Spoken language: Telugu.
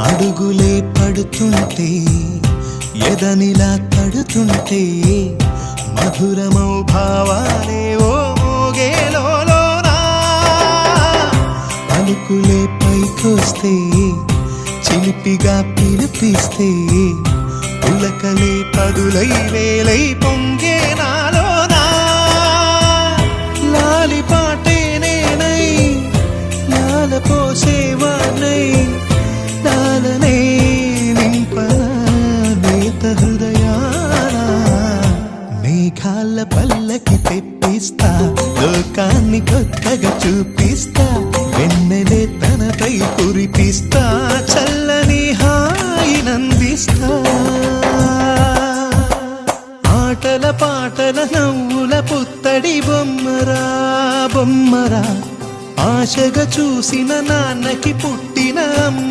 అడుగులే పడుతుంటే ఎదనిలా తడుతుంటే మధురమౌ భావాలే ఓ మోగేలోనా పలుకులే పైకొస్తే చిలిపిగా పిలిపిస్తే పులకలే పదులై వేలై పొంగే నాలోనా లాలి పాటే నేనై లాల పోసేవాణ్ణై లాలనే నింపనా నేత హృదయాన మేఘాల పల్లకి తెప్పిస్తా లోకాన్ని కొత్తగా చూపిస్తా వెన్నెలే తనపై కురిపిస్తా చల్లని హాయినందిస్తా ఆటల పాటల నవ్వుల పుత్తడి బొమ్మరా బొమ్మరా ఆశగా చూసిన నాన్నకి పుట్టిన అమ్మ